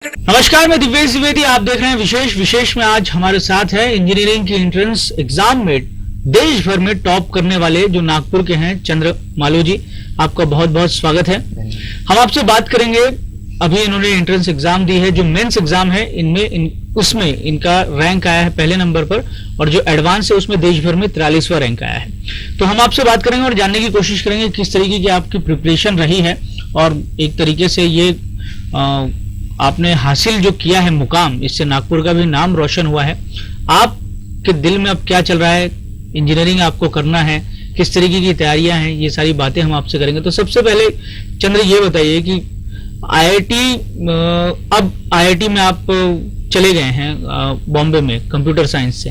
नमस्कार, मैं दिव्येश द्विवेदी। आप देख रहे हैं विशेष में आज हमारे साथ है इंजीनियरिंग की एंट्रेंस एग्जाम में देश भर में टॉप करने वाले जो नागपुर के हैं चंद्र मालू जी। आपका बहुत बहुत स्वागत है। हम आपसे बात करेंगे, अभी इन्होंने एंट्रेंस एग्जाम दी है, जो मेंस एग्जाम है उसमें इनका रैंक आया है पहले नंबर पर, और जो एडवांस है उसमें देश भर में 43वां रैंक आया है। तो हम आपसे बात करेंगे और जानने की कोशिश करेंगे किस तरीके की आपकी प्रिपरेशन रही है, और एक तरीके से ये आपने हासिल जो किया है मुकाम, इससे नागपुर का भी नाम रोशन हुआ है। आपके दिल में अब क्या चल रहा है, इंजीनियरिंग आपको करना है, किस तरीके की तैयारियां हैं, ये सारी बातें हम आपसे करेंगे। तो सबसे पहले चंद्र ये बताइए कि आईआईटी, अब आईआईटी में आप चले गए हैं बॉम्बे में कंप्यूटर साइंस से,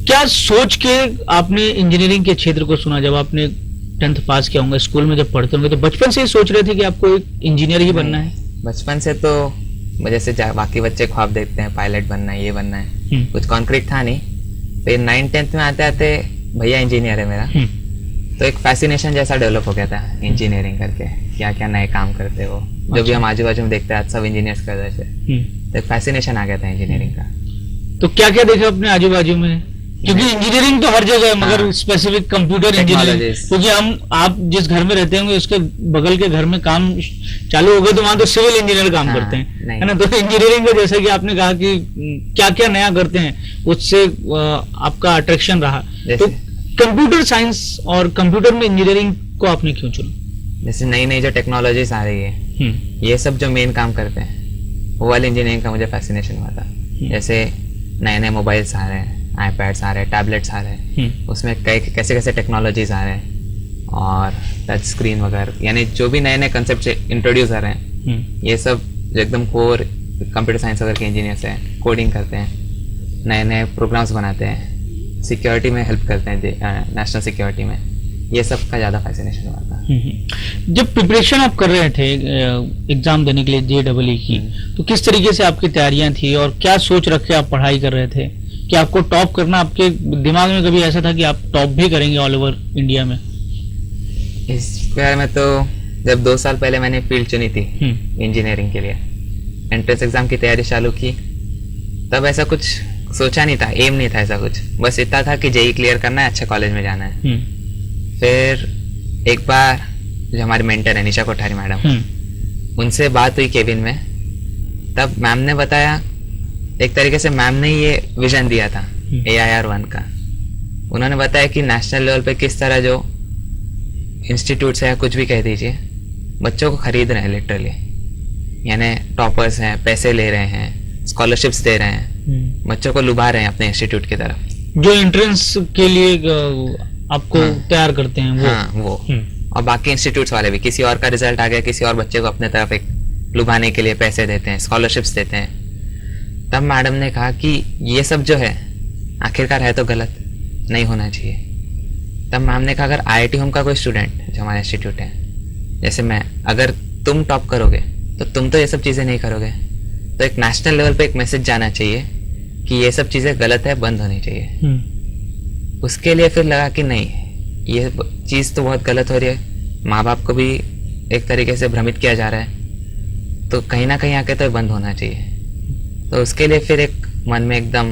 क्या सोच के आपने इंजीनियरिंग के क्षेत्र को चुना? जब आपने 10th पास किया होंगे, स्कूल में जब पढ़ते होंगे, तो बचपन से ही सोच रहे थे कि आपको एक इंजीनियर ही बनना है? बचपन से तो जैसे बाकी बच्चे ख्वाब देखते हैं, पायलट बनना है, ये बनना है, कुछ कॉन्क्रीट था नहीं। फिर 9th-10th में आते आते भैया इंजीनियर है मेरा, तो एक फैसिनेशन जैसा डेवलप हो गया था इंजीनियरिंग करके, क्या क्या नए काम करते हो। जो भी हम आजू बाजू में देखते हैं सब इंजीनियर्स कर रहे थे, तो एक फैसिनेशन आ गया था इंजीनियरिंग का। तो क्या क्या देखा अपने आजू बाजू में? क्योंकि इंजीनियरिंग तो हर जगह है, मगर स्पेसिफिक कंप्यूटर इंजीनियरिंग, क्योंकि आप जिस घर में रहते होंगे उसके बगल के घर में काम चालू हो गए तो वहां तो सिविल इंजीनियर काम करते हैं, है ना। तो इंजीनियरिंग में जैसा कि आपने कहा कि क्या क्या नया करते हैं, उससे आपका अट्रैक्शन रहा। तो कंप्यूटर साइंस और कंप्यूटर में इंजीनियरिंग को आपने क्यों चुना? जैसे नई नई जो टेक्नोलॉजीज आ रही है, ये सब जो मेन काम करते हैं, वो वाली इंजीनियरिंग का मुझे फैसिनेशन हुआ था। जैसे नए नए मोबाइल्स आ रहे हैं, आईपैड्स आ रहे हैं, टैबलेट्स आ रहे हैं, उसमें कैसे कैसे टेक्नोलॉजीज आ रहे हैं, और टच स्क्रीन वगैरह, यानी जो भी नए नए कंसेप्ट इंट्रोड्यूस आ रहे हैं, ये सब जो एकदम कोर कंप्यूटर साइंस वगैरह के इंजीनियर्स हैं, कोडिंग करते हैं, नए नए प्रोग्राम्स बनाते हैं, सिक्योरिटी में हेल्प करते हैं, नेशनल सिक्योरिटी में, ये सब का ज़्यादा फैसिनेशन हुआ था। जब प्रिपरेशन आप कर रहे थे एग्जाम देने के लिए JEE की, तो किस तरीके से आपकी तैयारियां थी और क्या सोच रख के आप पढ़ाई कर रहे थे कि आपको टॉप करना? आपके दिमाग में कभी ऐसा था कि आप टॉप भी करेंगे ऑल ओवर इंडिया में? इस बारे में तो जब 2 साल पहले मैंने फील्ड चुनी थी इंजीनियरिंग के लिए, एंट्रेंस एग्जाम की तैयारी चालू की, तब ऐसा कुछ सोचा नहीं था, एम नहीं था ऐसा कुछ, बस इतना था कि JEE क्लियर करना है, अच्छे कॉलेज में जाना है। फिर एक बार जो हमारे मेंटर है निशा कोठारी मैडम, उनसे बात हुई केबिन में, तब मैम ने बताया, एक तरीके से मैम ने ये विजन दिया था AIR-1 का। उन्होंने बताया कि नेशनल लेवल पे किस तरह जो इंस्टीट्यूट्स है या कुछ भी कह दीजिए, बच्चों को खरीद रहे हैं लिटरली, यानी टॉपर्स हैं, पैसे ले रहे हैं, स्कॉलरशिप्स दे रहे हैं, बच्चों को लुभा रहे हैं अपने इंस्टीट्यूट की तरफ, जो एंट्रेंस के लिए आपको तैयार करते हैं वो। और बाकी इंस्टीट्यूट्स वाले भी, किसी और का रिजल्ट आ गया, किसी और बच्चे को अपने तरफ एक लुभाने के लिए पैसे देते हैं, स्कॉलरशिप्स देते हैं। तब मैडम ने कहा कि ये सब जो है आखिरकार है तो गलत, नहीं होना चाहिए। तब मैम ने कहा, अगर IIT होम का कोई स्टूडेंट जो हमारा इंस्टीट्यूट है, जैसे मैं, अगर तुम टॉप करोगे तो तुम तो ये सब चीज़ें नहीं करोगे, तो एक नेशनल लेवल पे एक मैसेज जाना चाहिए कि ये सब चीज़ें गलत है, बंद होनी चाहिए। उसके लिए फिर लगा कि नहीं, ये चीज़ तो बहुत गलत हो रही है, माँ बाप को भी एक तरीके से भ्रमित किया जा रहा है, तो कहीं ना कहीं आके तो बंद होना चाहिए। तो उसके लिए फिर एक मन में एकदम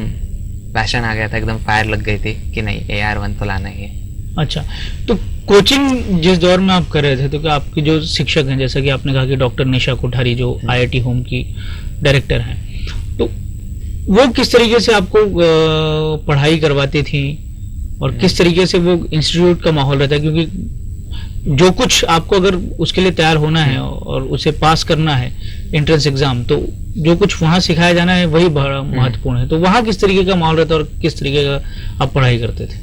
पैशन आ गया था, एकदम फायर लग गई थी कि नहीं, AIR-1 तो लाना ही है। अच्छा, तो कोचिंग जिस दौर में आप कर रहे थे, तो क्या आपके जो शिक्षक हैं, जैसा कि आपने कहा कि डॉक्टर निशा कोठारी जो IIT होम की डायरेक्टर हैं, तो वो किस तरीके से आपको पढ़ाई करवाती थी और किस तरीके से वो इंस्टीट्यूट का माहौल रहता है? क्योंकि जो कुछ आपको अगर उसके लिए तैयार होना है और उसे पास करना है एंट्रेंस एग्जाम, तो जो कुछ वहाँ सिखाया जाना है वही बड़ा महत्वपूर्ण है। तो वहाँ किस तरीके का माहौल रहता है और किस तरीके का आप पढ़ाई करते थे?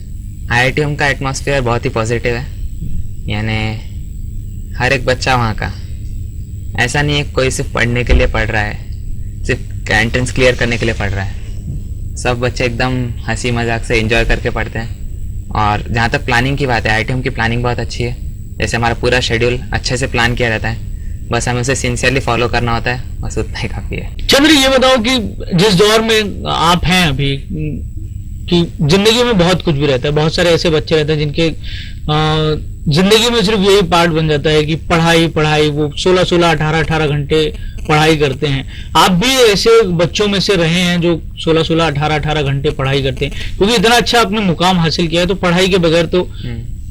IIT होम का एटमॉस्फेयर बहुत ही पॉजिटिव है, यानी हर एक बच्चा वहाँ का, ऐसा नहीं है कोई सिर्फ पढ़ने के लिए पढ़ रहा है, सिर्फ एंट्रेंस क्लियर करने के लिए पढ़ रहा है। सब बच्चे एकदम हंसी मजाक से एंजॉय करके पढ़ते हैं। और जहाँ तक प्लानिंग की बात है, IIT होम की प्लानिंग बहुत अच्छी है। जैसे हमारा पूरा शेड्यूल अच्छे से प्लान किया रहता है, बस हमें उसे सिंसियरली फॉलो करना होता है, बस उतना ही काफ़ी है। चंद्र, ये बताओ कि जिस दौर में आप हैं अभी, कि जिंदगी में बहुत कुछ भी रहता है, बहुत सारे ऐसे बच्चे रहते हैं जिनके जिंदगी में सिर्फ यही पार्ट बन जाता है कि पढ़ाई पढ़ाई, वो 16-16, 18-18 घंटे पढ़ाई करते हैं। आप भी ऐसे बच्चों में से रहे हैं जो 16-16, 18-18 घंटे पढ़ाई करते हैं, क्योंकि इतना अच्छा आपने मुकाम हासिल किया है, तो पढ़ाई के बगैर तो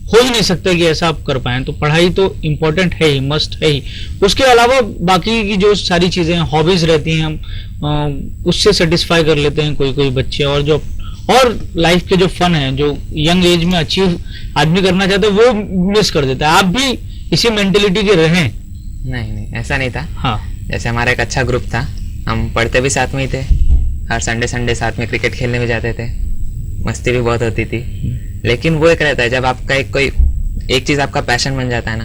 हो ही नहीं सकता कि ऐसा आप कर पाए। तो पढ़ाई तो इम्पोर्टेंट है ही, मस्ट है ही। उसके अलावा बाकी की जो सारी चीजें हॉबीज रहती हैं, हम उससे सेटिस्फाई कर लेते हैं कोई कोई बच्चे, और जो और लाइफ के जो फन है, जो यंग एज में अचीव आदमी करना चाहता है, वो मिस कर देता है। आप भी इसी मेंटेलिटी के रहे? नहीं, ऐसा नहीं था। हाँ, जैसे हमारा एक अच्छा ग्रुप था, हम पढ़ते भी साथ में ही थे, हर संडे साथ में क्रिकेट खेलने भी जाते थे, मस्ती भी बहुत होती थी। लेकिन वो एक रहता है, जब आपका एक चीज आपका पैशन बन जाता है ना,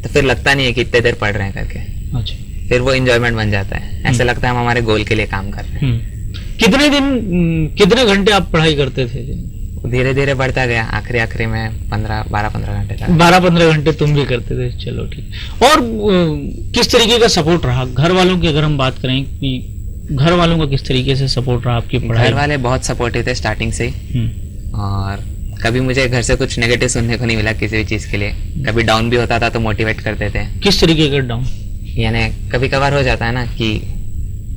तो फिर लगता नहीं है कि इतने देर पढ़ रहे हैं करके। अच्छा। फिर वो एंजॉयमेंट बन जाता है, ऐसा लगता है हम हमारे गोल के लिए काम कर रहे हैं। कितने घंटे आप पढ़ाई करते थे? धीरे धीरे बढ़ता गया, आखिरी में 12-15 घंटे था। 12-15 घंटे तुम भी करते थे, चलो ठीक। और किस तरीके का सपोर्ट रहा घर वालों की? अगर हम बात करें कि घर वालों का किस तरीके से सपोर्ट रहा आपकी पढ़ाई? घर वाले बहुत सपोर्टिव थे स्टार्टिंग से ही, और कभी मुझे घर से कुछ नेगेटिव सुनने को नहीं मिला किसी भी चीज के लिए। कभी डाउन भी होता था तो मोटिवेट करते थे। किस तरीके का डाउन? यानी कभी कभार हो जाता है ना कि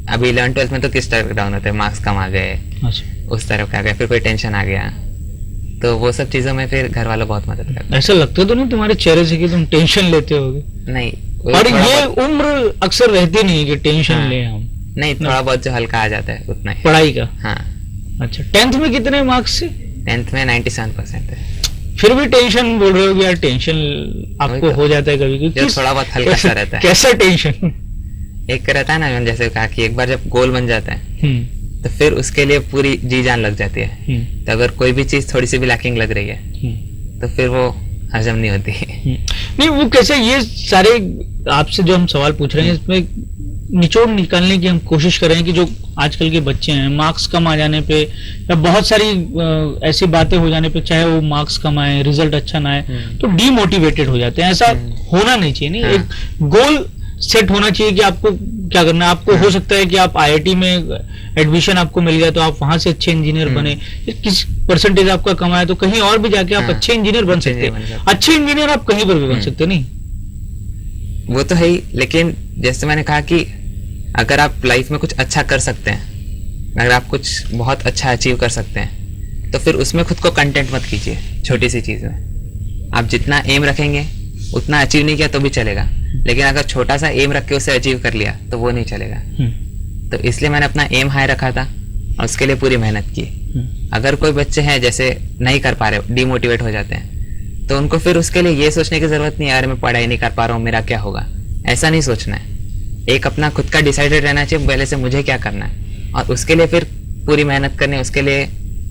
अभी 11th-12th में तो किस तरह डाउन होते हैं, मार्क्स कम आ गए, उस तरफ आ गए, फिर कोई टेंशन आ गया, तो वो सब चीजों में फिर घर वालों बहुत मदद करते हैं। ऐसा लगता तो नहीं तुम्हारे चेहरे से कि तुम टेंशन लेते होगे? नहीं, और ये उम्र अक्सर रहती नहीं कि टेंशन ले हम। नहीं, थोड़ा बहुत जो हल्का आ जाता है उतना ही। पढ़ाई का? हाँ। अच्छा, 10th में कितने मार्क्स से? 10th में 97% है। फिर भी टेंशन बोल रहे हो? यार टेंशन आपको हो जाता है कभी? जो थोड़ा बहुत हल्का सा रहता है। कैसा टेंशन? एक रहता है ना, मैंने जैसे कहा कि एक बार जब गोल बन जाता है तो फिर उसके लिए पूरी जी जान लग जाती है। तो अगर कोई भी चीज थोड़ी सी भी लैकिंग लग रही है तो फिर वो हजम नहीं होती। नहीं, वो कैसे, ये सारे आपसे जो हम सवाल पूछ रहे हैं इसमें निचोड़ निकालने की हम कोशिश कर रहे हैं कि जो आजकल के बच्चे हैं, मार्क्स कम आ जाने पे या बहुत सारी ऐसी बातें हो जाने पे, चाहे वो मार्क्स कम आए, रिजल्ट अच्छा ना आए, तो डीमोटिवेटेड हो जाते हैं। ऐसा होना नहीं चाहिए। नहीं, एक गोल सेट होना चाहिए कि आपको क्या करना है। आपको हो सकता है कि आप आईआईटी में एडमिशन आपको मिल गया तो आप वहां से अच्छे इंजीनियर बने, किस परसेंटेज आपका कम आया तो कहीं और भी जाके आप अच्छे इंजीनियर बन सकते हैं। अच्छे इंजीनियर आप कहीं पर भी बन सकते नहीं, वो तो है ही। लेकिन जैसे मैंने कहा कि अगर आप लाइफ में कुछ अच्छा कर सकते हैं, अगर आप कुछ बहुत अच्छा अचीव कर सकते हैं, तो फिर उसमें खुद को कंटेंट मत कीजिए छोटी सी चीज में। आप जितना एम रखेंगे उतना अचीव नहीं किया तो भी चलेगा, लेकिन अगर छोटा सा एम रख के उसे अचीव कर लिया तो वो नहीं चलेगा। तो इसलिए मैंने अपना एम हाई रखा था और उसके लिए पूरी मेहनत की। अगर कोई बच्चे हैं जैसे नहीं कर पा रहे, डिमोटिवेट हो जाते हैं, तो उनको फिर उसके लिए ये सोचने की जरूरत नहीं है यार मैं पढ़ाई नहीं कर पा रहा हूँ, मेरा क्या होगा। ऐसा नहीं सोचना है। एक अपना खुद का डिसाइडेड रहना चाहिए पहले से मुझे क्या करना है, और उसके लिए फिर पूरी मेहनत करनी, उसके लिए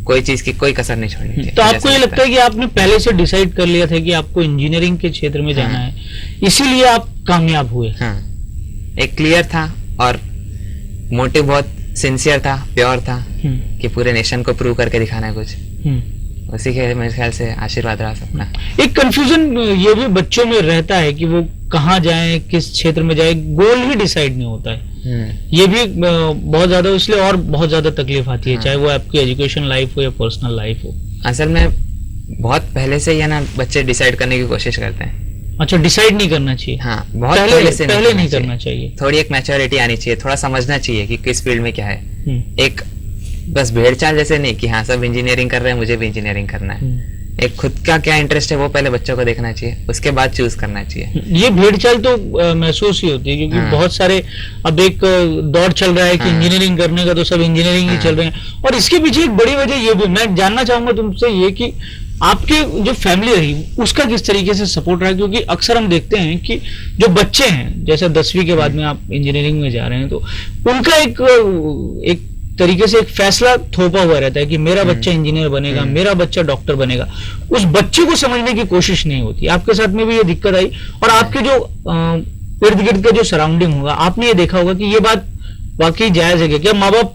कोई चीज की कोई कसर नहीं छोड़नी चाहिए। तो आपको ये लगता है कि आपने पहले से डिसाइड कर लिया था कि आपको इंजीनियरिंग के क्षेत्र में जाना है, इसीलिए आप कामयाब हुए? हाँ, एक क्लियर था और मोटिव बहुत सिंसियर था, प्योर था कि पूरे नेशन को प्रूव करके दिखाना है कुछ। उसी के मेरे ख्याल से आशीर्वाद रहा सबका। एक कंफ्यूजन ये भी बच्चों में रहता है कि वो कहाँ जाए, किस क्षेत्र में जाए, गोल ही डिसाइड नहीं होता है। ये भी बहुत ज्यादा, इसलिए और बहुत ज्यादा तकलीफ आती है, चाहे वो आपकी एजुकेशन लाइफ हो या पर्सनल लाइफ हो। असल में बहुत पहले से ही ना बच्चे डिसाइड करने की कोशिश करते हैं। अच्छा, डिसाइड नहीं करना चाहिए? हाँ, बहुत पहले से नहीं करना चाहिए। थोड़ी एक मैच्योरिटी आनी चाहिए, थोड़ा समझना चाहिए कि किस फील्ड में क्या है। एक बस भेड़ चाल जैसे नहीं कि हाँ सब इंजीनियरिंग कर रहे हैं मुझे भी इंजीनियरिंग करना है। एक खुद का क्या इंटरेस्ट है वो पहले बच्चों को देखना चाहिए, उसके बाद चूज करना चाहिए। ये भेड़ चाल तो महसूस ही होती है, क्योंकि बहुत सारे अब एक दौर चल रहा है कि इंजीनियरिंग करने का तो सब इंजीनियरिंग ही चल रहे हैं। और इसके पीछे एक बड़ी वजह ये भी मैं जानना चाहूंगा तुमसे ये कि आपके जो फैमिली रही उसका किस तरीके से सपोर्ट रहा, क्योंकि अक्सर हम देखते हैं कि जो बच्चे हैं जैसे 10वीं के बाद में आप इंजीनियरिंग में जा रहे हैं तो उनका एक तरीके से एक फैसला थोपा हुआ रहता है कि मेरा बच्चा इंजीनियर बनेगा, मेरा बच्चा डॉक्टर बनेगा। उस बच्चे को समझने की कोशिश नहीं होती। आपके साथ में भी ये दिक्कत आई, और आपके जो इर्द गिर्द का जो सराउंडिंग होगा आपने ये देखा होगा कि ये बात वाकई जायज है क्या माँ बाप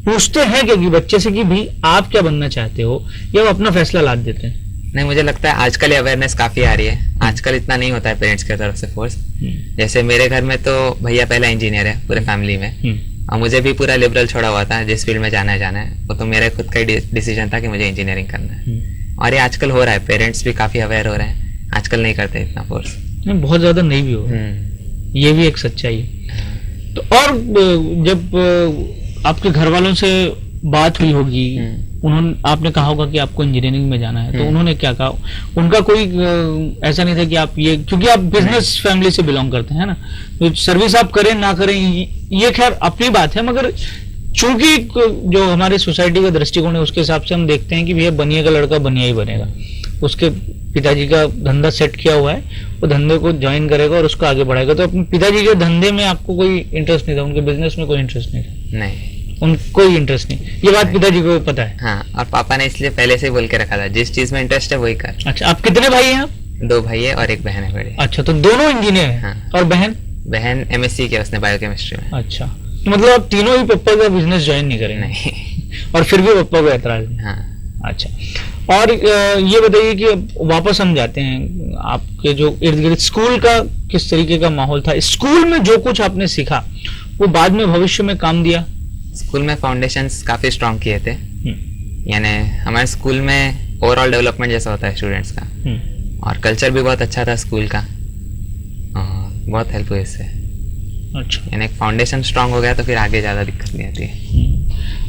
पूछते हैं क्योंकि बच्चे से कि भी आप क्या बनना चाहते हो, या वो अपना फैसला लाद देते हैं? नहीं, मुझे लगता है आजकल अवेयरनेस काफी आ रही है। आजकल इतना नहीं होता है पेरेंट्स की तरफ से फोर्स। जैसे मेरे घर में तो भैया पहला इंजीनियर है पूरे फैमिली में, और मुझे भी पूरा लिबरल छोड़ा हुआ था, जिस फील्ड में जाना है वो तो मेरा खुद का ही डिसीजन था कि मुझे इंजीनियरिंग करना है। और ये आजकल हो रहा है, पेरेंट्स भी काफी अवेयर हो रहे हैं, आजकल नहीं करते इतना फोर्स। नहीं, बहुत ज्यादा नहीं भी हो, ये भी एक सच्चाई है। तो और जब आपके घर वालों से बात हुई होगी, उन्होंने, आपने कहा होगा कि आपको इंजीनियरिंग में जाना है, तो उन्होंने क्या कहा? उनका कोई ऐसा नहीं था कि आप ये, क्योंकि आप बिजनेस फैमिली से बिलोंग करते हैं ना, तो सर्विस आप करें ना करें ये खैर अपनी बात है, मगर चूंकि जो हमारे सोसाइटी का दृष्टिकोण है उसके हिसाब से हम देखते हैं कि भैया बनिए का लड़का बनिया ही बनेगा, उसके पिताजी का धंधा सेट किया हुआ है, वो धंधे को ज्वाइन करेगा और उसको आगे बढ़ाएगा। तो अपने पिताजी के धंधे में आपको कोई इंटरेस्ट नहीं था, उनके बिजनेस में कोई इंटरेस्ट नहीं था? नहीं, उनको कोई इंटरेस्ट नहीं, ये बात पिताजी को पता है? हाँ, और पापा ने इसलिए पहले से बोल के रखा था, जिस चीज में इंटरेस्ट है वही कर। अच्छा, आप कितने भाई हैं आप? 2 भाई है और 1 बहन है बड़ी। अच्छा, तो दोनों इंजीनियर हैं? हाँ। और बहन? बहन MSc किया उसने बायोकेमिस्ट्री में। अच्छा, तो मतलब आप तीनों ही पापा का बिजनेस ज्वाइन नहीं करेंगे? नहीं। और फिर भी पापा को ऐतराज नहीं? हाँ। अच्छा, और ये बताइए कि अब वापस हम जाते हैं, आपके जो इर्द गिर्द स्कूल का किस तरीके का माहौल था? स्कूल में जो कुछ आपने सीखा वो बाद में भविष्य में काम दिया? स्कूल में फाउंडेशंस काफी स्ट्रॉन्ग किए थे, यानी हमारे स्कूल में ओवरऑल डेवलपमेंट जैसा होता है स्टूडेंट्स का, और कल्चर भी बहुत अच्छा था स्कूल का, बहुत हेल्प हुई इससे। अच्छा, यानी एक फाउंडेशन स्ट्रांग हो गया तो फिर आगे ज्यादा दिक्कत नहीं आती है।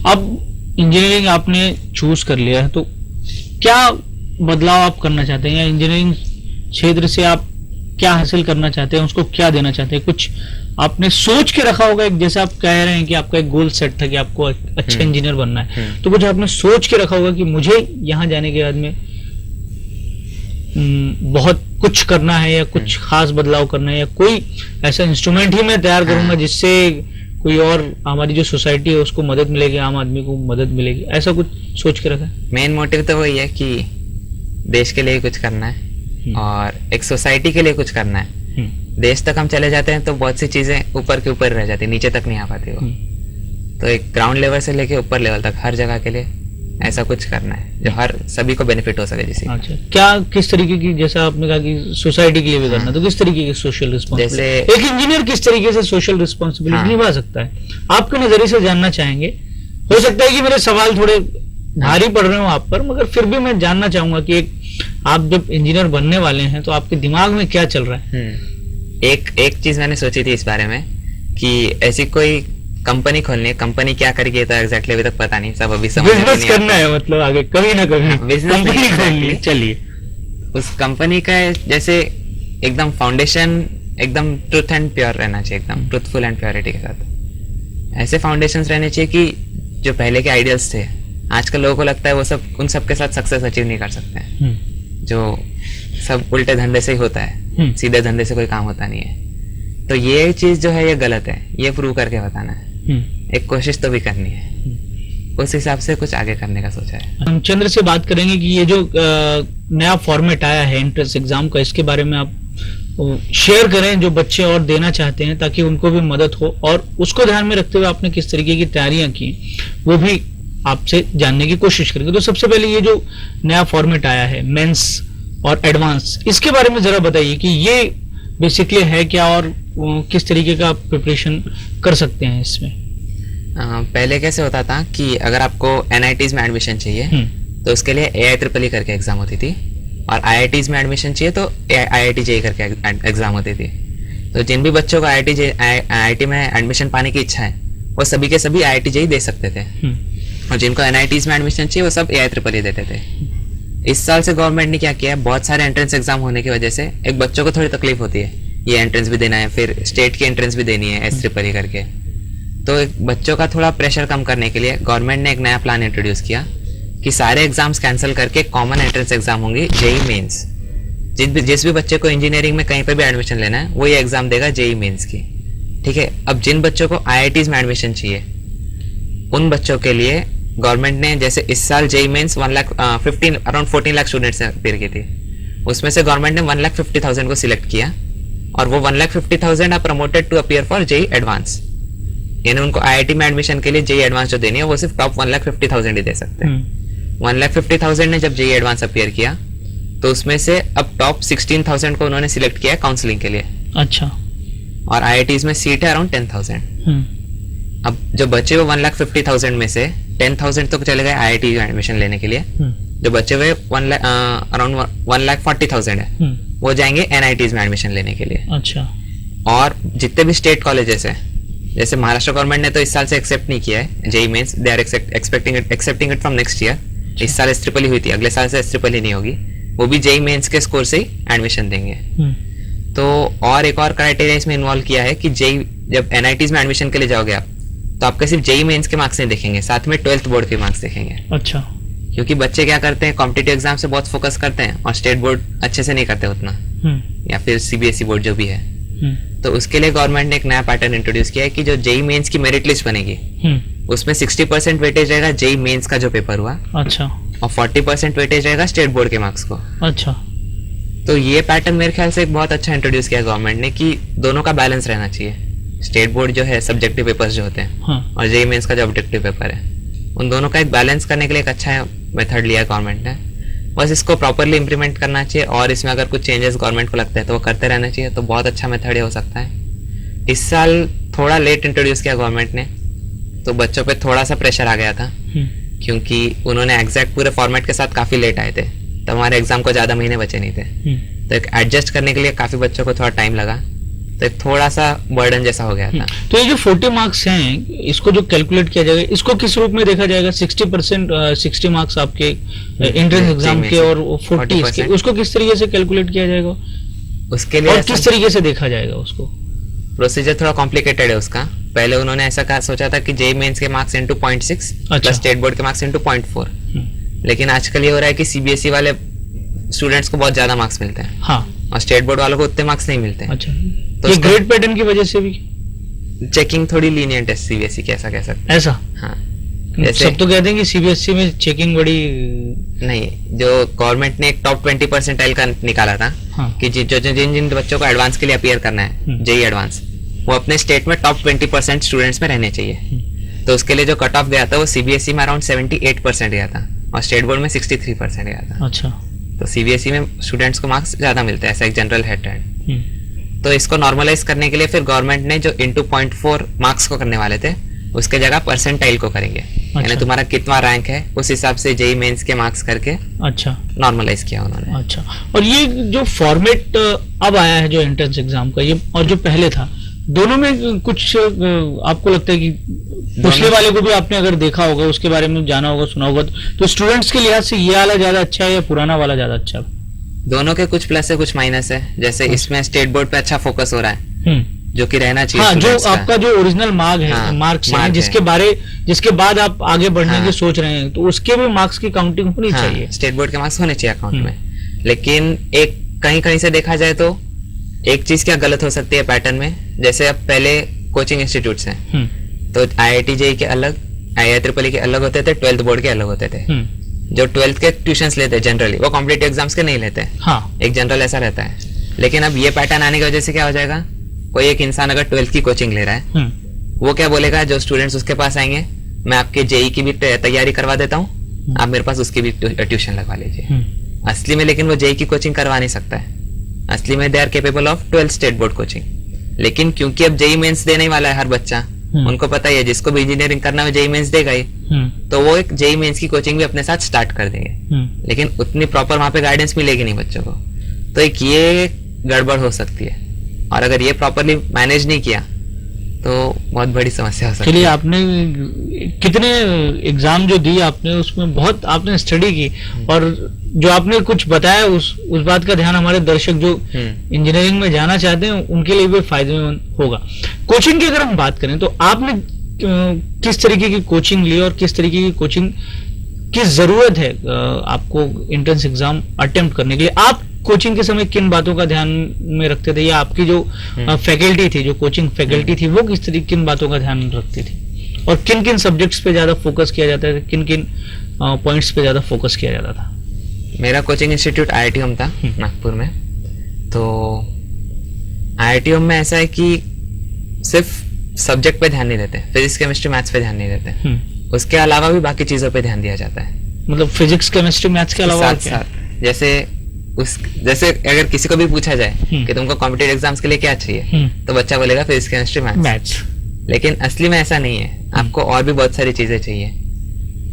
अब इंजीनियरिंग आपने चूज कर लिया है, तो क्या बदलाव आप करना चाहते हैं, या इंजीनियरिंग क्षेत्र से आप क्या हासिल करना चाहते हैं, उसको क्या देना चाहते हैं? कुछ आपने सोच के रखा होगा, एक जैसे आप कह रहे हैं कि आपका एक गोल सेट था कि आपको अच्छा इंजीनियर बनना है, तो कुछ आपने सोच के रखा होगा कि मुझे यहाँ जाने के बाद में बहुत कुछ करना है, या कुछ खास बदलाव करना है, या कोई ऐसा इंस्ट्रूमेंट ही मैं तैयार करूंगा जिससे कोई और हमारी जो सोसाइटी है उसको मदद मिलेगी, आम आदमी को मदद मिलेगी, ऐसा कुछ सोच के रखा है? मेन मोटिव तो वही है कि देश के लिए कुछ करना है और एक सोसाइटी के लिए कुछ करना है। देश तक हम चले जाते हैं तो बहुत सी चीजें ऊपर के ऊपर रह जाती है, नीचे तक नहीं आ पाती वो। तो एक ग्राउंड लेवल से लेके ऊपर लेवल तक हर जगह के लिए ऐसा कुछ करना है जो हर सभी को बेनिफिट हो सके। जैसे अच्छा, क्या किस तरीके की, जैसा आपने कहा कि सोसाइटी के लिए भी करना, तो किस तरीके की सोशल रिस्पॉन्सिबिलिटी, एक इंजीनियर किस तरीके से सोशल रिस्पॉन्सिबिलिटी निभा सकता है, आपके नजरिए से जानना चाहेंगे। हो सकता है कि मेरे सवाल थोड़े भारी पड़ रहे हो आप पर, मगर फिर भी मैं जानना चाहूंगा कि एक आप जब इंजीनियर बनने वाले हैं तो आपके दिमाग में क्या चल रहा है? एक चीज मैंने सोची थी इस बारे में कि ऐसी कोई कंपनी खोलनी है, कंपनी क्या करेगी तो एग्जैक्टली अभी तक पता नहीं, सब अभी समझ में नहीं करना है, मतलब आगे कभी ना कभी बिजनेस कंपनी खोलनी है। चलिए, उस कंपनी का जैसे एकदम फाउंडेशन एकदम ट्रुथ एंड प्योर रहना चाहिए, एकदम ट्रुथफुल एंड प्योरिटी के साथ। ऐसे फाउंडेशंस रहने चाहिए कि जो पहले के आइडियल्स थे, आजकल लोगों को लगता है वो सब उन सब के साथ सक्सेस अचीव नहीं कर सकते हैं, जो सब उल्टे धंधे से ही होता है, सीधे धंधे से कोई काम होता नहीं है। तो ये चीज जो है ये गलत है, ये प्रूव करके बताना है, एक कोशिश तो भी करनी है, उस हिसाब से कुछ आगे करने का सोचा है। हम चंद्र से बात करेंगे कि ये जो नया फॉर्मेट आया है एंट्रेंस एग्जाम का, इसके बारे में आप शेयर करें जो बच्चे और देना चाहते हैं, ताकि उनको भी मदद हो, और उसको ध्यान में रखते हुए आपने किस तरीके की तैयारियां की वो भी आपसे जानने की कोशिश करेंगे। तो सबसे पहले ये जो नया फॉर्मेट आया है मेंस और एडवांस, इसके बारे में जरा बताइए कि ये बेसिकली है क्या, और किस तरीके का प्रिपरेशन कर सकते हैं इसमें? पहले कैसे होता था कि अगर आपको NITs में एडमिशन चाहिए तो उसके लिए AIEEE करके एग्जाम होती थी, और IITs में एडमिशन चाहिए तो IIT JEE करके एग्जाम होती थी। तो जिन भी बच्चों को IIT में एडमिशन पाने की इच्छा है वो सभी के सभी IIT JEE दे सकते थे, और जिनको NITs में एडमिशन चाहिए वो सब AIEEE देते थे। इस साल से गवर्नमेंट ने क्या किया, बहुत सारे एंट्रेंस एग्जाम होने की वजह से एक बच्चों को थोड़ी तकलीफ होती है, ये एंट्रेंस भी देना है, फिर स्टेट की एंट्रेंस भी देनी है SEEE करके। तो एक बच्चों का थोड़ा प्रेशर कम करने के लिए गवर्नमेंट ने एक नया प्लान इंट्रोड्यूस किया कि सारे एग्जाम्स कैंसिल करके कॉमन एंट्रेंस एग्जाम होंगी JEE मेंस। जिस भी बच्चे को इंजीनियरिंग में कहीं पर भी एडमिशन लेना है वो ये एग्जाम देगा JEE मेंस की, ठीक है। अब जिन बच्चों को IITs में एडमिशन चाहिए उन बच्चों के लिए गवर्नमेंट ने, जैसे इस साल JEE मेंस 1,15 14 लाख स्टूडेंट्स ने अपेयर की थी, उसमें से गवर्नमेंट ने 1,50,000 को सिलेक्ट किया, और वो 1,50,000 are promoted to appear for JEE advance. यानी उनको IIT में एडमिशन के लिए JEE एडवांस जो देनी है वो सिर्फ टॉप 1,50,000 ही दे सकते हैं। 1,50,000 ने जब JEE एडवांस अपीयर किया तो उसमें से अब टॉप 16,000 को उन्होंने सिलेक्ट किया काउंसलिंग के लिए। अच्छा। और IITs में सीट है अराउंड 10,000। अब जो बचे हुए 1,50,000 में से 10,000 तो चले गए IIT में एडमिशन लेने के लिए। जो बचे हुए अराउंड 1,40,000 है वो जाएंगे NITs में एडमिशन लेने के लिए। अच्छा। और जितने भी स्टेट कॉलेजेस हैं, जैसे महाराष्ट्र गवर्नमेंट ने तो इस साल से एक्सेप्ट नहीं किया है JEE mains, they are accepting it from next year. इस साल SEEE हुई थी, अगले साल से SEEE नहीं होगी, वो भी जेई मेंस के स्कोर से ही एडमिशन देंगे। तो और एक और क्राइटेरिया इसमें इन्वॉल्व किया है कि जेई जब NITs में एडमिशन के लिए जाओगे आप, तो आपके सिर्फ जेई मेंस के मार्क्स नहीं देखेंगे, साथ में 12th बोर्ड के मार्क्स देखेंगे। अच्छा। क्योंकि बच्चे क्या करते हैं, कॉम्पिटिटिव एग्जाम से बहुत फोकस करते हैं और स्टेट बोर्ड अच्छे से नहीं करते उतना, या फिर CBSE बोर्ड जो भी है। तो उसके लिए गवर्नमेंट ने एक नया पैटर्न इंट्रोड्यूस किया है कि जो जेई मेंस की मेरिट लिस्ट बनेगी उसमें 60% वेटेज रहेगा जेई मेंस का जो पेपर हुआ। अच्छा। और 40% वेटेज रहेगा स्टेट बोर्ड के मार्क्स को। अच्छा। तो ये पैटर्न मेरे ख्याल से एक बहुत अच्छा इंट्रोड्यूस किया गवर्नमेंट ने कि दोनों का बैलेंस रहना चाहिए। स्टेट बोर्ड जो है सब्जेक्टिव पेपर्स जो होते हैं, और जेई मेंस का जो ऑब्जेक्टिव पेपर है, उन दोनों का एक बैलेंस करने के लिए एक अच्छा मेथड लिया गवर्नमेंट ने। बस इसको प्रॉपरली इम्प्लीमेंट करना चाहिए, और इसमें अगर कुछ चेंजेस गवर्नमेंट को लगता है तो वो करते रहना चाहिए। तो बहुत अच्छा मेथड हो सकता है। इस साल थोड़ा लेट इंट्रोड्यूस किया गवर्नमेंट ने, तो बच्चों पे थोड़ा सा प्रेशर आ गया था, क्योंकि उन्होंने एग्जैक्ट पूरे फॉर्मेट के साथ काफी लेट आए थे, तो हमारे एग्जाम को ज्यादा महीने बचे नहीं थे। तो एक एडजस्ट करने के लिए काफी बच्चों को थोड़ा टाइम लगा, तो एक थोड़ा सा बर्डन जैसा हो गया था। तो ये जो 40 मार्क्स हैं, इसको जो कैलकुलेट किया जाएगा, इसको किस रूप में देखा जाएगा? 60 मार्क्स आपके एंट्रेंस एग्जाम के और 40 इसके, उसको किस तरीके से कैलकुलेट किया जाएगा उसके लिए? और किस तरीके से देखा जाएगा उसको? प्रोसीजर थोड़ा कॉम्प्लिकेटेड है उसका। पहले उन्होंने ऐसा सोचा था कि जेई मेंस के marks into 0.6 plus state board के मार्क्स इंटू 0.4, लेकिन आजकल ये हो रहा है कि CBSE वाले स्टूडेंट्स को बहुत ज्यादा मार्क्स मिलते हैं, हाँ, और स्टेट बोर्ड वालों को उतने मार्क्स नहीं मिलते हैं। अच्छा। तो ये ग्रेड पैटर्न की वजह से भी चेकिंग थोड़ी लीनियंट है CBSE की, ऐसा कह सकते हैं। ऐसा? हाँ। सब तो कहते हैं कि CBSE में चेकिंग बड़ी नहीं, जो गवर्नमेंट ने एक टॉप 20 परसेंटाइल का निकाला था, हाँ, कि जिन बच्चों को एडवांस के लिए अपीयर करना है, जेई एडवांस, वो अपने स्टेट में टॉप 20% स्टूडेंट्स में रहने चाहिए। तो उसके लिए जो कट ऑफ गया था वो CBSE में अराउंड 78% गया था और स्टेट बोर्ड में 63% गया था। अच्छा। तो CBSE में स्टूडेंट्स को मार्क्स ज्यादा मिलते हैं, ऐसा एक जनरल है ट्रेंड। तो इसको नॉर्मलाइज करने के लिए फिर गवर्नमेंट ने जो इंटू 0.4 मार्क्स को करने वाले थे, उसके जगह परसेंटाइल को करेंगे। अच्छा। यानी तुम्हारा कितना रैंक है उस हिसाब से जेई मेंस के मार्क्स करके अच्छा नॉर्मलाइज किया उन्होंने। अच्छा। और ये जो फॉर्मेट अब आया है जो एंट्रेंस एग्जाम का, ये और जो पहले था, दोनों में कुछ आपको लगता है कि पिछले वाले को भी आपने अगर देखा होगा, उसके बारे में जाना होगा, सुना होगा, तो स्टूडेंट्स के लिहाज से ये वाला ज्यादा अच्छा है या पुराना वाला ज्यादा अच्छा है? दोनों के कुछ प्लस है कुछ माइनस है। जैसे इसमें स्टेट बोर्ड पे अच्छा फोकस हो रहा है, जो कि रहना चाहिए। हाँ, जो आपका जो ओरिजिनल मार्क्स है, जिसके बाद आप आगे बढ़ने की सोच रहे हैं, तो उसके भी मार्क्स की काउंटिंग होनी चाहिए। स्टेट बोर्ड के मार्क्स होने चाहिए अकाउंट में। लेकिन एक कहीं से देखा जाए तो एक चीज क्या गलत हो सकती है पैटर्न में, जैसे अब पहले कोचिंग इंस्टीट्यूट्स हैं, तो IIT JEE के अलग, IIEEE के अलग होते थे, 12th बोर्ड के अलग होते थे। जो 12th के ट्यूशंस लेते हैं जनरली, वो कॉम्पिटिटिव एग्जाम्स के नहीं लेते। हाँ, एक जनरल ऐसा रहता है। लेकिन अब ये पैटर्न आने की वजह से क्या हो जाएगा, कोई एक इंसान अगर 12th की कोचिंग ले रहा है, वो क्या बोलेगा, जो स्टूडेंट्स उसके पास आएंगे, मैं आपके JEE की भी तैयारी करवा देता हूँ, आप मेरे पास उसकी भी ट्यूशन लगवा लीजिए। असली में लेकिन वो JEE की कोचिंग करवा नहीं सकता है। असली में they are capable of 12th state board coaching. लेकिन क्योंकि अब JEE मेंस देने वाला है हर बच्चा, उनको पता ही है जिसको भी इंजीनियरिंग करना है JEE मेंस देगा ही, तो वो एक JEE मेंस की कोचिंग भी अपने साथ स्टार्ट कर देंगे। लेकिन उतनी प्रॉपर वहां पे गाइडेंस मिलेगी नहीं बच्चों को, तो एक ये गड़बड़ हो सकती है। और अगर ये प्रॉपरली मैनेज नहीं किया तो बहुत बड़ी समस्या हो सकती है। चलिए, आपने कितने एग्जाम जो दिए आपने, उसमें बहुत आपने स्टडी की, और जो आपने कुछ बताया उस बात का ध्यान हमारे दर्शक जो इंजीनियरिंग में जाना चाहते हैं उनके लिए भी फायदेमंद होगा। कोचिंग की अगर हम बात करें तो आपने किस तरीके की कोचिंग ली और किस तरीके की कोचिंग की जरूरत है आपको एंट्रेंस एग्जाम अटेम्प्ट करने के लिए? आप कोचिंग के समय किन बातों का ध्यान में रखते थे, या आपकी जो फैकल्टी थी, जो कोचिंग फैकल्टी थी, वो किस तरीके किन बातों का ध्यान रखती थी, और किन किन सब्जेक्ट्स पे ज्यादा फोकस किया जाता है, किन किन पॉइंट्स पे ज्यादा फोकस किया जाता था? मेरा कोचिंग इंस्टीट्यूट IIT होम था नागपुर में। तो IIT होम में ऐसा है कि सिर्फ सब्जेक्ट पे ध्यान नहीं देते, फिजिक्स केमिस्ट्री मैथ्स पे ध्यान नहीं देते, उसके अलावा भी बाकी चीजों पे ध्यान दिया जाता है। मतलब फिजिक्स केमिस्ट्री मैथ्स के अलावा साथ जैसे अगर किसी को भी पूछा जाए कि तुमको कॉम्पिटिटिव एग्जाम्स के लिए क्या चाहिए, तो बच्चा बोलेगा फिजिक्स केमिस्ट्री मैथ्स। लेकिन असली में ऐसा नहीं है। आपको और भी बहुत सारी चीजें चाहिए।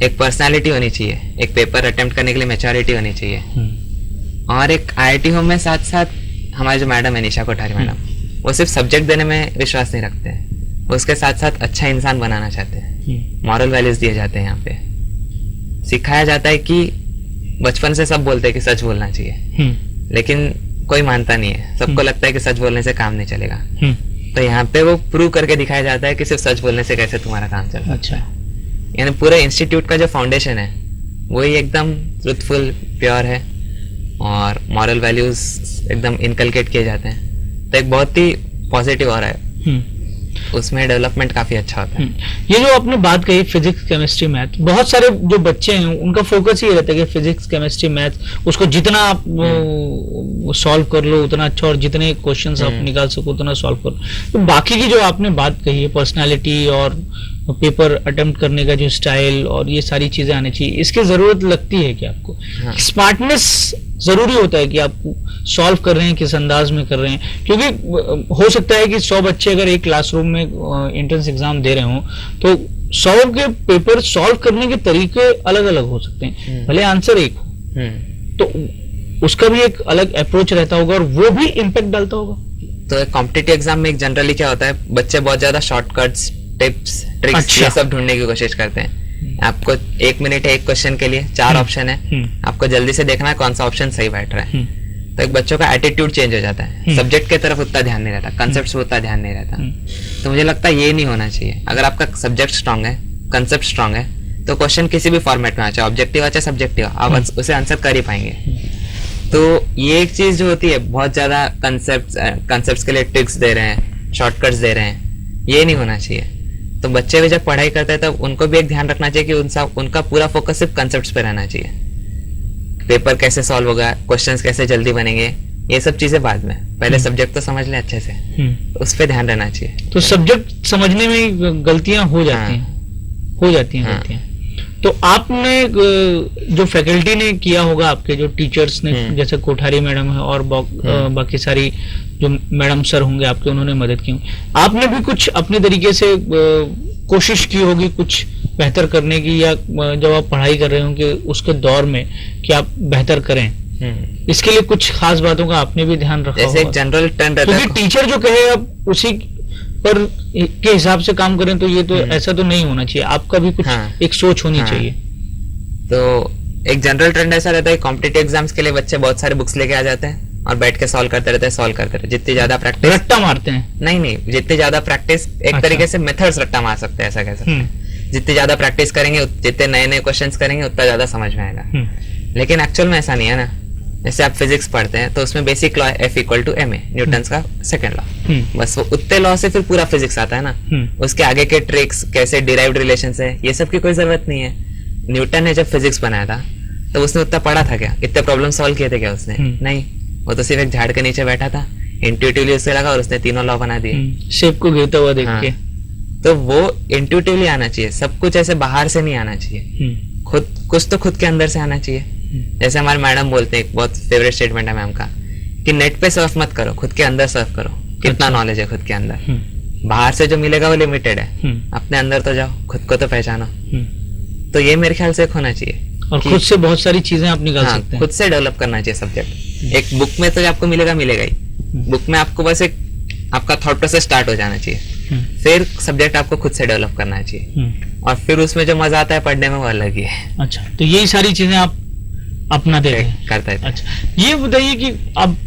एक पर्सनालिटी होनी चाहिए, एक पेपर अटेम्प्ट करने के लिए मैच्योरिटी होनी चाहिए, और एक IIT होम में साथ साथ हमारे जो मैडम है निशा कोठारी मैडम, वो सिर्फ सब्जेक्ट देने में विश्वास नहीं रखते हैं, वो उसके साथ साथ अच्छा इंसान बनाना चाहते हैं। मॉरल वैल्यूज दिए जाते हैं यहाँ पे, सिखाया जाता है कि बचपन से सब बोलते हैं कि सच बोलना चाहिए, लेकिन कोई मानता नहीं है। सबको लगता है कि सच बोलने से काम नहीं चलेगा। तो यहाँ पे वो प्रूव करके दिखाया जाता है कि सिर्फ सच बोलने से कैसे तुम्हारा काम चल सकता है। अच्छा, यानी पूरे इंस्टीट्यूट का जो फाउंडेशन है वही एकदम ट्रुथफुल, प्योर है, और मॉरल वैल्यूज एकदम इनकलकेट किए जाते हैं। तो एक बहुत ही पॉजिटिव हो रहा है, उसमें डेवलपमेंट काफी अच्छा होता है। ये जो आपने बात कही फिजिक्स, केमिस्ट्री, मैथ, बहुत सारे जो बच्चे हैं उनका फोकस ये रहता है कि फिजिक्स, केमिस्ट्री, मैथ उसको जितना आप सॉल्व कर लो उतना अच्छा, और जितने क्वेश्चंस आप निकाल सको उतना सॉल्व करो। तो बाकी की जो आपने बात कही है, पर्सनालिटी और पेपर अटेम्प्ट करने का जो स्टाइल और ये सारी चीजें आनी चाहिए, इसकी जरूरत लगती है कि आपको स्मार्टनेस जरूरी होता है कि आप सॉल्व कर रहे हैं किस अंदाज में कर रहे हैं, क्योंकि हो सकता है कि 100 बच्चे अगर एक क्लासरूम में एंट्रेंस एग्जाम दे रहे हो तो 100 के पेपर सॉल्व करने के तरीके अलग अलग हो सकते हैं, भले आंसर एक हो, तो उसका भी एक अलग अप्रोच रहता होगा और वो भी इम्पैक्ट डालता होगा। तो कॉम्पिटिटिव एग्जाम में जनरली क्या होता है, बच्चे बहुत ज्यादा शॉर्टकट्स, टिप्स, ट्रिक्स, अच्छा, ये सब ढूंढने की कोशिश करते हैं। आपको 1 मिनट है एक क्वेश्चन के लिए, 4 ऑप्शन है, आपको जल्दी से देखना है कौन सा ऑप्शन सही बैठ रहा है। तो एक बच्चों का एटीट्यूड चेंज हो जाता है, सब्जेक्ट की तरफ उतना ध्यान नहीं रहता, कंसेप्ट पे उतना ध्यान नहीं रहता। तो मुझे लगता है ये नहीं होना चाहिए। अगर आपका सब्जेक्ट स्ट्रांग है, कंसेप्ट स्ट्रांग है, तो क्वेश्चन किसी भी फॉर्मेट में आ चाहे ऑब्जेक्टिव आ चाहे सब्जेक्टिव, आप उसे आंसर कर ही पाएंगे। तो ये एक चीज जो होती है, बहुत ज्यादा कंसेप्ट के लिए ट्रिक्स दे रहे हैं, शॉर्टकट्स दे रहे हैं, ये नहीं होना चाहिए। तो बच्चे भी जब पढ़ाई करते हैं तब उनको भी एक ध्यान रखना चाहिए कि उनका पूरा फोकस सिर्फ कंसेप्ट्स पे रहना चाहिए। पेपर कैसे सॉल्व होगा, क्वेश्चंस कैसे जल्दी बनेंगे, ये सब चीजें बाद में, पहले सब्जेक्ट तो समझ लें अच्छे से, तो उस पर ध्यान रहना चाहिए। तो सब्जेक्ट समझने में गलतियां हो जाती हैं, गलतियां। तो आपने जो फैकल्टी ने किया होगा, आपके जो टीचर्स ने, जैसे कोठारी मैडम है और बाकी सारी जो मैडम सर होंगे आपके, उन्होंने मदद की, आपने भी कुछ अपने तरीके से कोशिश की होगी कुछ बेहतर करने की, या जब आप पढ़ाई कर रहे होंगे उसके दौर में कि आप बेहतर करें, इसके लिए कुछ खास बातों का आपने भी ध्यान रखा जैसे एक जनरल ट्रेंड रहता है, टीचर जो कहे आप उसी पर के हिसाब से काम करें, तो ये तो ऐसा तो नहीं होना चाहिए, आपका भी कुछ एक सोच होनी चाहिए। तो एक जनरल ट्रेंड ऐसा रहता है, कॉम्पिटिटिव एग्जाम्स के लिए बच्चे बहुत सारे बुक्स लेके आ जाते हैं और बैठ के सॉल्व करते रहते हैं, जितनी ज्यादा प्रैक्टिस, रट्टा मारते हैं, नहीं, जितनी ज्यादा प्रैक्टिस, एक तरीके से मेथड्स रट्टा मार सकते हैं, ऐसा कह सकते हैं। जितनी ज्यादा प्रैक्टिस करेंगे, जितने नए नए क्वेश्चंस करेंगे, उतना ज्यादा समझ में आएगा। लेकिन एक्चुअल में ऐसा नहीं है ना। जैसे आप फिजिक्स पढ़ते हैं तो उसमें basic law F = ma, Newton का सेकंड लॉ, बस वो उतने लॉ से फिर पूरा फिजिक्स आता है ना। उसके आगे के ट्रिक्स, कैसे डिराइव्ड रिलेशंस है, ये सब की कोई जरूरत नहीं है। न्यूटन ने जब फिजिक्स बनाया था तो उसने उतना पढ़ा था क्या, इतने प्रॉब्लम सॉल्व किए थे क्या उसने? नहीं, वो तो सिर्फ एक झाड़ के नीचे बैठा था, इंट्यूटिवली उससे लगा और उसने तीनों लॉ बना दिए, शेप को गिरता हुआ देख के। तो वो इंट्यूटिवली आना चाहिए, सब कुछ ऐसे बाहर से नहीं आना चाहिए, कुछ तो खुद के अंदर से आना चाहिए। जैसे हमारे मैडम बोलते हैं, एक बहुत फेवरेट स्टेटमेंट है मैम का, कि नेट पे सर्फ मत करो, खुद के अंदर सर्फ करो। कितना नॉलेज है खुद के अंदर, बाहर से जो मिलेगा वो लिमिटेड है, अपने अंदर तो जाओ, खुद को तो पहचानो। तो ये मेरे ख्याल से होना चाहिए, और खुद से बहुत सारी चीजें आप निकाल सकते हैं, खुद से डेवलप करना चाहिए सब्जेक्ट। एक बुक में तो आपको मिलेगा ही, बुक में आपको बस एक आपका थॉट प्रोसेस स्टार्ट हो जाना चाहिए, फिर सब्जेक्ट आपको खुद से डेवलप करना चाहिए, और फिर उसमें जो मजा आता है पढ़ने में वो अलग ही है। अच्छा, तो यही सारी चीजें आप अपनाते हैं, करता है। अच्छा, ये बताइए कि अब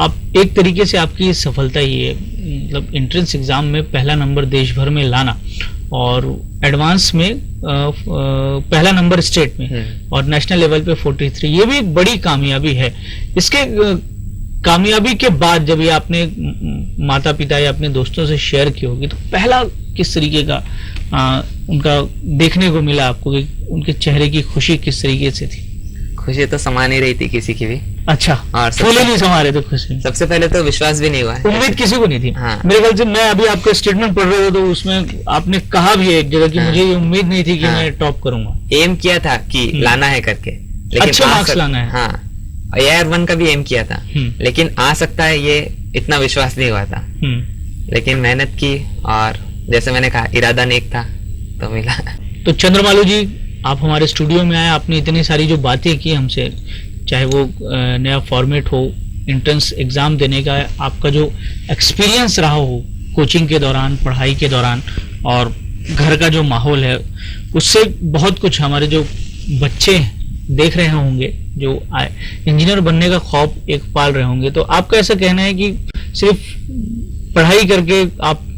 आप एक तरीके से आपकी सफलता ही है, मतलब एंट्रेंस एग्जाम में पहला नंबर देश भर में लाना, और एडवांस में पहला नंबर स्टेट में, और नेशनल लेवल पे 43, ये भी एक बड़ी कामयाबी है। इसके कामयाबी के बाद जब ये आपने माता पिता या अपने दोस्तों से शेयर की होगी, तो पहला किस तरीके का उनका देखने को मिला आपको, कि उनके चेहरे की खुशी किस तरीके से थी? खुशी तो समा नहीं रही थी किसी की भी। अच्छा, और फूले नहीं समा रहे थे खुशी? सबसे पहले तो विश्वास भी नहीं हुआ, उम्मीद किसी को नहीं थी। मेरे ख्याल से मैं अभी आपका स्टेटमेंट पढ़ रहा था तो उसमें आपने कहा भी है एक जगह कि मुझे ये उम्मीद नहीं थी कि मैं टॉप करूंगा। एम किया था कि लाना है करके, लेकिन अच्छा मार्क्स लाना है। हाँ, AR1 का भी एम किया था, लेकिन आ सकता है ये इतना विश्वास नहीं हुआ था। लेकिन मेहनत की और जैसे मैंने कहा, इरादा नेक था तो मिला। तो चंद्रमालू जी, आप हमारे स्टूडियो में आए, आपने इतनी सारी जो बातें की हमसे, चाहे वो नया फॉर्मेट हो, एंट्रेंस एग्जाम देने का आपका जो एक्सपीरियंस रहा हो कोचिंग के दौरान, पढ़ाई के दौरान, और घर का जो माहौल है, उससे बहुत कुछ हमारे जो बच्चे देख रहे होंगे, जो इंजीनियर बनने का ख्वाब एक पाल रहे होंगे, तो आपका ऐसा कहना है कि सिर्फ पढ़ाई करके आप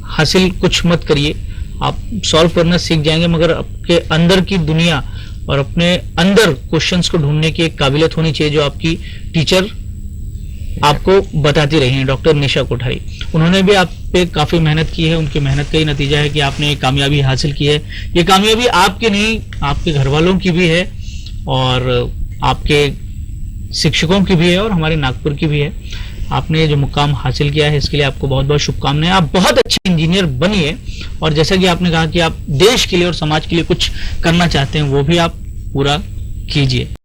हासिल कुछ मत करिए, आप सॉल्व करना सीख जाएंगे, मगर आपके अंदर की दुनिया और अपने अंदर क्वेश्चंस को ढूंढने की एक काबिलियत होनी चाहिए, जो आपकी टीचर आपको बताती रही हैं, डॉक्टर निशा कोठारी। उन्होंने भी आप पे काफी मेहनत की है, उनकी मेहनत का ही नतीजा है कि आपने कामयाबी हासिल की है। ये कामयाबी आपकी नहीं, आपके घर वालों की भी है, और आपके शिक्षकों की भी है, और हमारे नागपुर की भी है। आपने जो मुकाम हासिल किया है, इसके लिए आपको बहुत बहुत शुभकामनाएं। आप बहुत अच्छे इंजीनियर बनिए, और जैसा कि आपने कहा कि आप देश के लिए और समाज के लिए कुछ करना चाहते हैं, वो भी आप पूरा कीजिए।